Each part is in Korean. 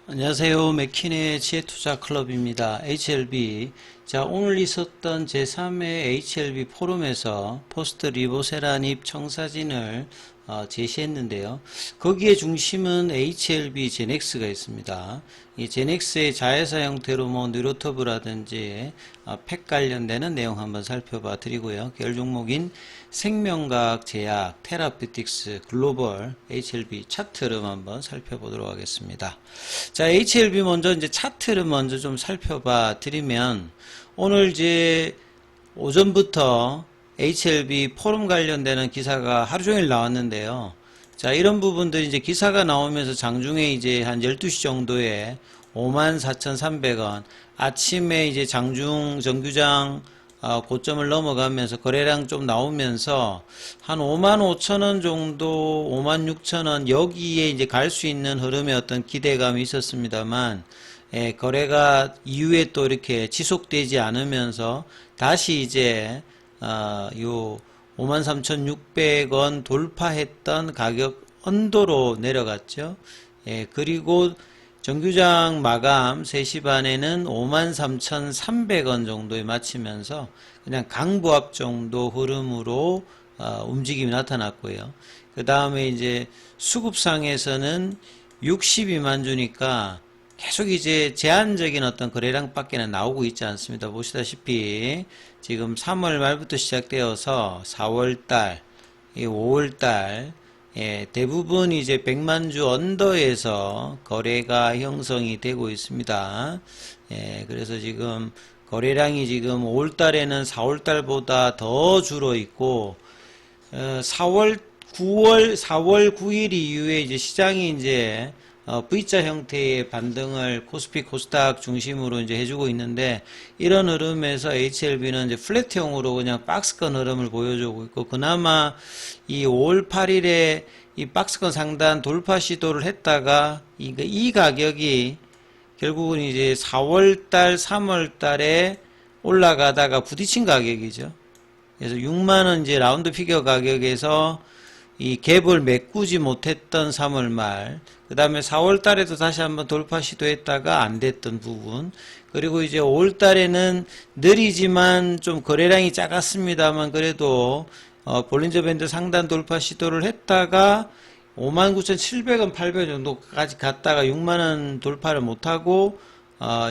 안녕하세요. 맥킨의 지혜투자클럽입니다. HLB. 자, 오늘 있었던 제3회 HLB 포럼에서 포스트 리보세라닙 청사진을 제시했는데요. 거기에 중심은 HLB 제넥스가 있습니다. 이 제넥스의 자회사 형태로 뉴로터브라든지 팩 관련되는 내용 한번 살펴봐 드리고요. 계열 종목인 생명과학 제약, 테라피틱스, 글로벌, HLB 차트를 한번 살펴보도록 하겠습니다. 자, HLB 먼저 이제 차트를 먼저 좀 살펴봐 드리면 오늘 이제 오전부터 HLB 포럼 관련되는 기사가 하루 종일 나왔는데요. 자, 이런 부분들 이제 기사가 나오면서 장중에 이제 한 12시 정도에 54,300원, 아침에 이제 장중 정규장 고점을 넘어가면서 거래량 좀 나오면서 한 55,000원 정도, 56,000원 여기에 이제 갈 수 있는 흐름의 어떤 기대감이 있었습니다만, 거래가 이후에 또 이렇게 지속되지 않으면서 다시 이제 요 53,600원 돌파했던 가격 언도로 내려갔죠. 그리고 정규장 마감 3시 반에는 53,300원 정도에 마치면서 그냥 강보합 정도 흐름으로 움직임이 나타났고요. 그 다음에 이제 수급상에서는 62만 주니까 계속 이제 제한적인 어떤 거래량 밖에는 나오고 있지 않습니다. 보시다시피 지금 3월 말부터 시작되어서 4월달, 5월달 대부분 이제 100만 주 언더에서 거래가 형성이 되고 있습니다. 그래서 지금 거래량이 지금 5월달에는 4월달보다 더 줄어 있고 4월 9일 이후에 이제 시장이 이제 V자 형태의 반등을 코스피 코스닥 중심으로 이제 해주고 있는데, 이런 흐름에서 HLB는 이제 플랫형으로 그냥 박스권 흐름을 보여주고 있고, 그나마 이 5월 8일에 이 박스권 상단 돌파 시도를 했다가 이 가격이 결국은 이제 4월달 3월달에 올라가다가 부딪힌 가격이죠. 그래서 6만원 이제 라운드 피겨 가격에서 이 갭을 메꾸지 못했던 3월 말, 그 다음에 4월 달에도 다시 한번 돌파 시도했다가 안 됐던 부분, 그리고 이제 5월 달에는 느리지만 좀 거래량이 작았습니다만 그래도 볼린저 밴드 상단 돌파 시도를 했다가 59,700원, 800원 정도까지 갔다가 6만원 돌파를 못하고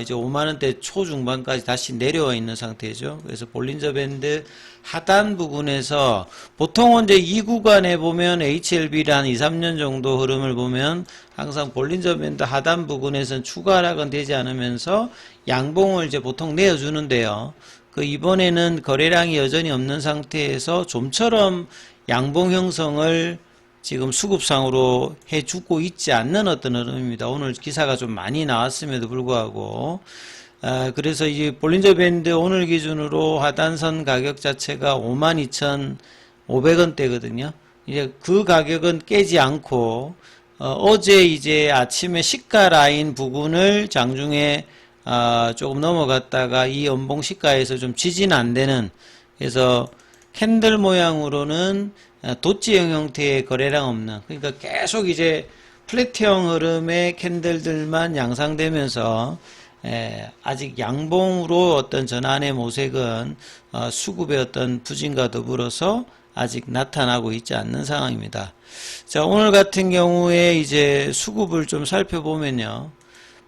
이제 5만원대 초중반까지 다시 내려와 있는 상태죠. 그래서 볼린저 밴드 하단 부분에서 보통은 이제 이 구간에 보면 HLB를 한 2, 3년 정도 흐름을 보면 항상 볼린저 밴드 하단 부분에서는 추가 하락은 되지 않으면서 양봉을 이제 보통 내어주는데요. 그 이번에는 거래량이 여전히 없는 상태에서 좀처럼 양봉 형성을 지금 수급상으로 해주고 있지 않는 어떤 흐름입니다. 오늘 기사가 좀 많이 나왔음에도 불구하고 그래서 이 볼린저 밴드 오늘 기준으로 하단선 가격 자체가 52,500원대거든요. 이제 그 가격은 깨지 않고 어제 이제 아침에 시가 라인 부분을 장중에 조금 넘어갔다가 이 연봉 시가에서 좀 지지는 안 되는, 그래서 캔들 모양으로는 도치형 형태의 거래량 없는, 그러니까 계속 이제 플랫형 흐름의 캔들들만 양상되면서 아직 양봉으로 어떤 전환의 모색은 수급의 어떤 부진과 더불어서 아직 나타나고 있지 않는 상황입니다. 자, 오늘 같은 경우에 이제 수급을 좀 살펴보면요.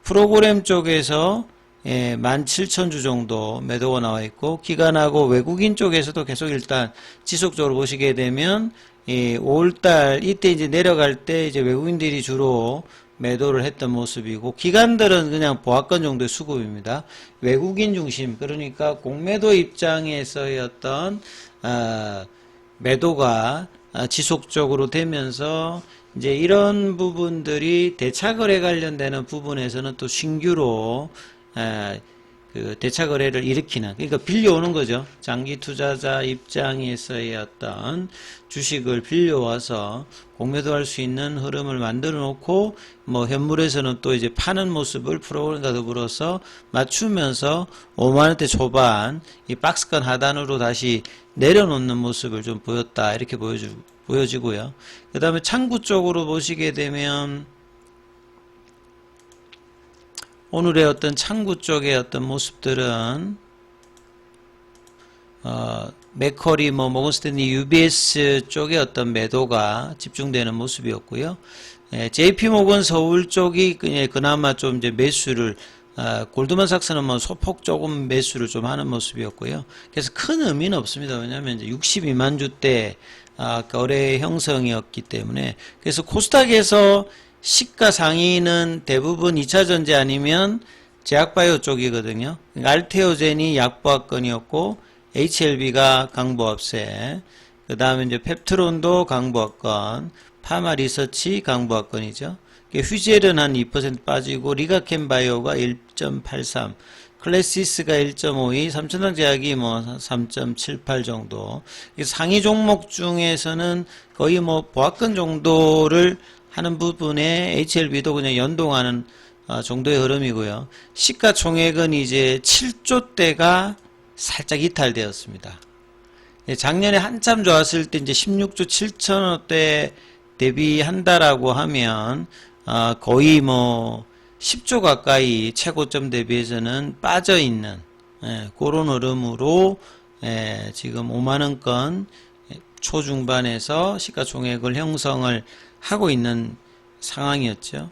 프로그램 쪽에서 17,000주 정도 매도가 나와 있고, 기관하고 외국인 쪽에서도 계속 일단 지속적으로 보시게 되면 5월달 이때 이제 내려갈 때 이제 외국인들이 주로 매도를 했던 모습이고, 기관들은 그냥 보합권 정도의 수급입니다. 외국인 중심, 그러니까 공매도 입장에서의 어떤 매도가 지속적으로 되면서 이제 이런 부분들이 대차거래 관련되는 부분에서는 또 신규로 그 대차거래를 일으키는, 그러니까 빌려오는 거죠. 장기 투자자 입장에서의 어떤 주식을 빌려와서 공매도할 수 있는 흐름을 만들어 놓고, 현물에서는 또 이제 파는 모습을 프로그램과 더불어서 맞추면서 5만원대 초반 이 박스권 하단으로 다시 내려놓는 모습을 좀 보였다, 이렇게 보여지고요. 그 다음에 창구 쪽으로 보시게 되면 오늘의 어떤 창구 쪽의 어떤 모습들은 맥커리, 모건스탠리, UBS 쪽의 어떤 매도가 집중되는 모습이었고요. JP모건 서울 쪽이 그나마 좀 이제 매수를 골드만삭스는 뭐 소폭 조금 매수를 좀 하는 모습이었고요. 그래서 큰 의미는 없습니다. 왜냐하면 이제 62만 주대 거래 형성이었기 때문에. 그래서 코스닥에서 시가 상위는 대부분 2차전지 아니면 제약바이오 쪽이거든요. 그러니까 알테오젠이 약보합권이었고 HLB가 강보합세, 그 다음에 이제 펩트론도 강보합권, 파마리서치 강보합권이죠. 휴젤은 한 2% 빠지고 리가켄바이오가 1.83, 클래시스가 1.52, 삼천당제약이 뭐 3.78 정도. 상위 종목 중에서는 거의 뭐 보합권 정도를 하는 부분에 HLB도 그냥 연동하는 정도의 흐름이고요. 시가총액은 이제 7조대가 살짝 이탈되었습니다. 작년에 한참 좋았을 때 이제 16조 7천억대 대비한다라고 하면 거의 뭐 10조 가까이 최고점 대비해서는 빠져있는 그런 흐름으로 지금 5만원권 초중반에서 시가총액을 형성을 하고 있는 상황이었죠.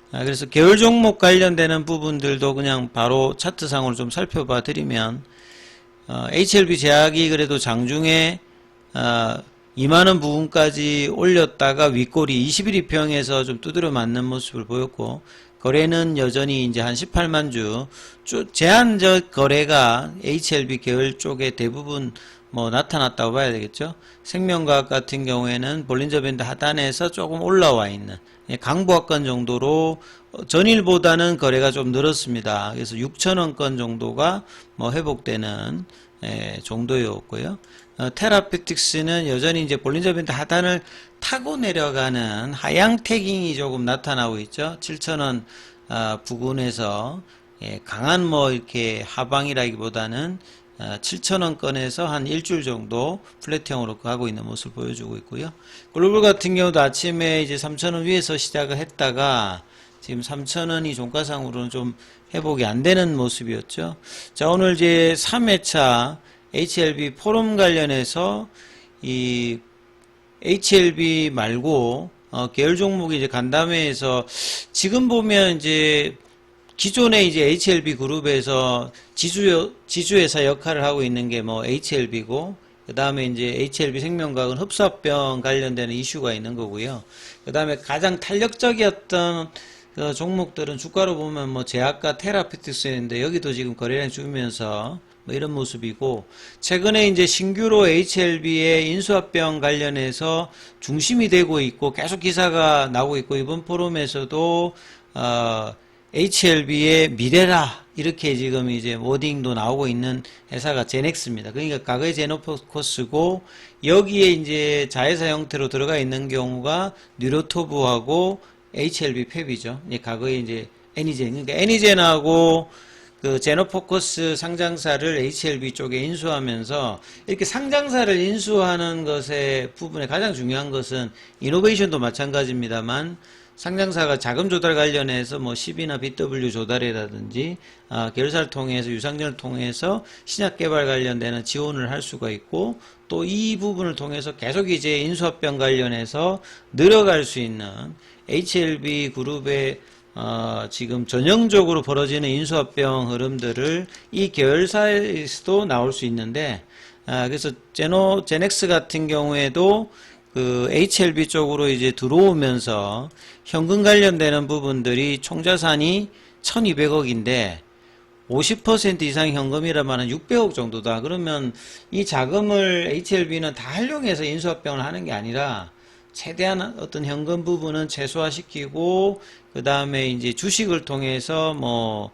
그래서 계열 종목 관련되는 부분들도 그냥 바로 차트상으로 좀 살펴봐 드리면 HLB 제약이 그래도 장중에 2만원 부분까지 올렸다가 윗꼬리 21일평에서 좀 두드려 맞는 모습을 보였고, 거래는 여전히 이제 한 18만 주, 제한적 거래가 HLB 계열 쪽에 대부분 뭐 나타났다고 봐야 되겠죠. 생명과학 같은 경우에는 볼린저 밴드 하단에서 조금 올라와 있는 강보합권 정도로 전일보다는 거래가 좀 늘었습니다. 그래서 6천원권 정도가 뭐 회복되는 정도였고요. 테라피틱스는 여전히 이제 볼린저 밴드 하단을 타고 내려가는 하향 태깅이 조금 나타나고 있죠. 7천원 부근에서 강한 뭐 이렇게 하방이라기보다는 7천원권에서 한 일주일 정도 플랫형으로 가고 있는 모습을 보여주고 있고요. 글로벌 같은 경우도 아침에 이제 3천원 위에서 시작을 했다가 지금 3천원이 종가상으로는 좀 회복이 안 되는 모습이었죠. 자, 오늘 이제 3회차 HLB 포럼 관련해서 이 HLB 말고 계열 종목이 이제 간담회에서 지금 보면 이제 기존의 이제 HLB 그룹에서 지주회사 역할을 하고 있는 게 뭐 HLB고, 그 다음에 이제 HLB 생명과학은 흡수합병 관련되는 이슈가 있는 거고요. 그 다음에 가장 탄력적이었던 그 종목들은 주가로 보면 뭐 제약과 테라피틱스였는데 여기도 지금 거래량이 줄면서 뭐 이런 모습이고, 최근에 이제 신규로 HLB의 인수합병 관련해서 중심이 되고 있고 계속 기사가 나오고 있고, 이번 포럼에서도 HLB의 미래라 이렇게 지금 이제 워딩도 나오고 있는 회사가 제넥스입니다. 그러니까 과거의 제노포커스고, 여기에 이제 자회사 형태로 들어가 있는 경우가 뉴로토브하고 HLB 팹이죠. 과거에 이제 애니젠, 그러니까 애니젠하고 그 제노포커스 상장사를 HLB 쪽에 인수하면서, 이렇게 상장사를 인수하는 것의 부분에 가장 중요한 것은 이노베이션도 마찬가지입니다만, 상장사가 자금 조달 관련해서 뭐 CB나 BW 조달이라든지 계열사를 통해서 유상증을 통해서 신약 개발 관련되는 지원을 할 수가 있고, 또 이 부분을 통해서 계속 이제 인수합병 관련해서 늘어갈 수 있는 HLB 그룹의 지금 전형적으로 벌어지는 인수합병 흐름들을 이 계열사에서도 나올 수 있는데, 그래서 제넥스 같은 경우에도 그 HLB 쪽으로 이제 들어오면서 현금 관련되는 부분들이 총자산이 1200억인데 50% 이상 현금이라면 600억 정도다. 그러면 이 자금을 HLB는 다 활용해서 인수합병을 하는 게 아니라 최대한 어떤 현금 부분은 최소화시키고, 그 다음에 이제 주식을 통해서 뭐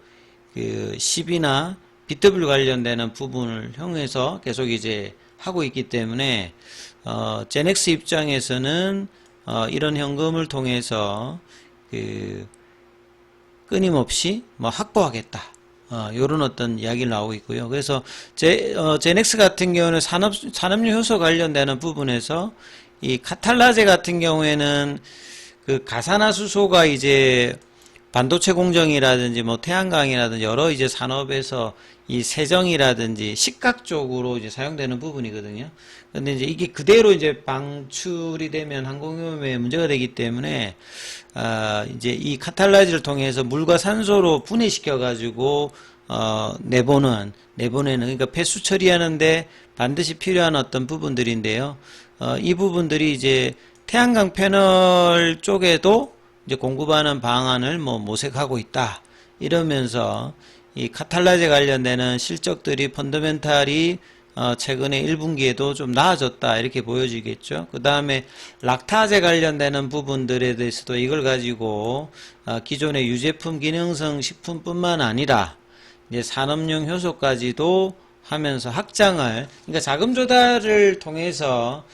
그 CB나 BW 관련되는 부분을 형해서 계속 이제 하고 있기 때문에 제넥스 입장에서는 이런 현금을 통해서 그 끊임없이 뭐 확보하겠다. 요런 어떤 이야기를 나오고 있고요. 그래서 제넥스 같은 경우는 산업류 효소 관련되는 부분에서 이 카탈라제 같은 경우에는 그 가산화수소가 이제 반도체 공정이라든지 뭐 태양광이라든지 여러 이제 산업에서 이 세정이라든지 식각 쪽으로 이제 사용되는 부분이거든요. 근데 이제 이게 그대로 이제 방출이 되면 항공오염에 문제가 되기 때문에 이제 이 카탈라이즈를 통해서 물과 산소로 분해시켜 가지고 내보내는 그러니까 폐수 처리하는데 반드시 필요한 어떤 부분들인데요. 이 부분들이 이제 태양광 패널 쪽에도 이제 공급하는 방안을 뭐 모색하고 있다. 이러면서 이 카탈라이즈 관련되는 실적들이 펀더멘탈이 최근에 1분기에도 좀 나아졌다. 이렇게 보여지겠죠. 그 다음에 락타제 관련되는 부분들에 대해서도 이걸 가지고 기존의 유제품 기능성 식품뿐만 아니라 이제 산업용 효소까지도 하면서 확장을, 그러니까 자금 조달을 통해서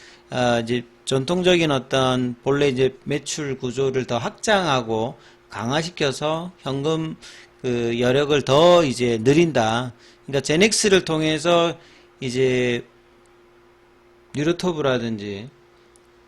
이제 전통적인 어떤 본래 이제 매출 구조를 더 확장하고 강화시켜서 현금 그 여력을 더 이제 늘린다. 그러니까 제넥스를 통해서 이제 뉴로토브라든지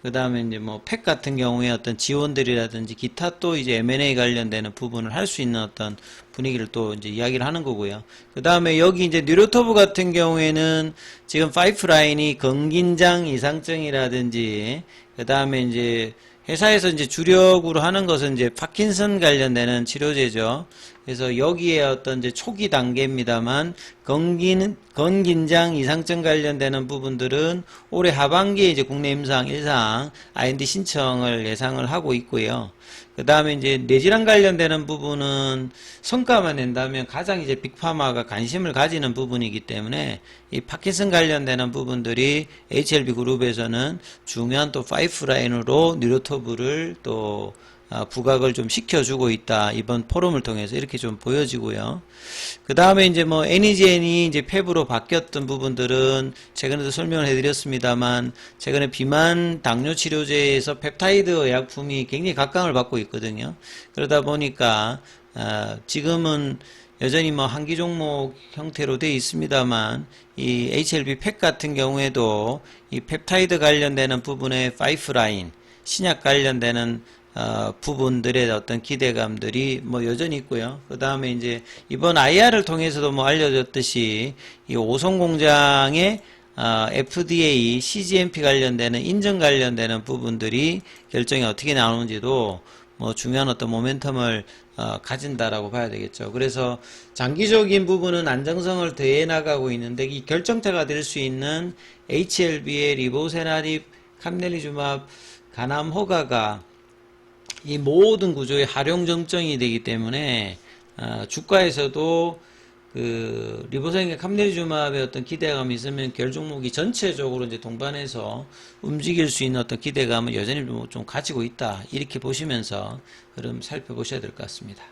그 다음에 이제 뭐 팩 같은 경우에 어떤 지원들이라든지 기타 또 이제 M&A 관련되는 부분을 할 수 있는 어떤 분위기를 또 이제 이야기를 하는 거고요. 그 다음에 여기 이제 뉴로토브 같은 경우에는 지금 파이프라인이 건긴장 이상증이라든지 그 다음에 이제 회사에서 이제 주력으로 하는 것은 이제 파킨슨 관련되는 치료제죠. 그래서 여기에 어떤 이제 초기 단계입니다만 건긴장 이상증 관련되는 부분들은 올해 하반기에 이제 국내 임상 1상 IND 신청을 예상을 하고 있고요. 그 다음에 이제 뇌질환 관련되는 부분은 성과만 낸다면 가장 이제 빅파마가 관심을 가지는 부분이기 때문에 이 파킨슨 관련되는 부분들이 HLB 그룹에서는 중요한 또 파이프라인으로 뉴로토브를 또 부각을 좀 시켜주고 있다. 이번 포럼을 통해서 이렇게 좀 보여지고요. 그 다음에 이제 뭐 애니젠이 이제 펩으로 바뀌었던 부분들은 최근에도 설명을 해드렸습니다만 최근에 비만 당뇨 치료제에서 펩타이드 의약품이 굉장히 각광을 받고 있거든요. 그러다 보니까 지금은 여전히 뭐 한기 종목 형태로 되어 있습니다만 이 HLB 팩 같은 경우에도 이 펩타이드 관련되는 부분의 파이프라인 신약 관련되는 부분들의 어떤 기대감들이 뭐 여전히 있고요. 그 다음에 이제 이번 IR을 통해서도 뭐 알려졌듯이 이 오송 공장의 FDA, CGMP 관련되는 인증 관련되는 부분들이 결정이 어떻게 나오는지도 뭐 중요한 어떤 모멘텀을 가진다라고 봐야 되겠죠. 그래서 장기적인 부분은 안정성을 더해 나가고 있는데 이 결정체가 될 수 있는 HLB의 리보세라립, 캄넬리주맙, 가남 허가가 이 모든 구조의 활용 정점이 되기 때문에 주가에서도 그 리보생의 캄넬리주맙의 어떤 기대감이 있으면 결 종목이 전체적으로 이제 동반해서 움직일 수 있는 어떤 기대감을 여전히 좀 가지고 있다. 이렇게 보시면서 그럼 살펴보셔야 될 것 같습니다.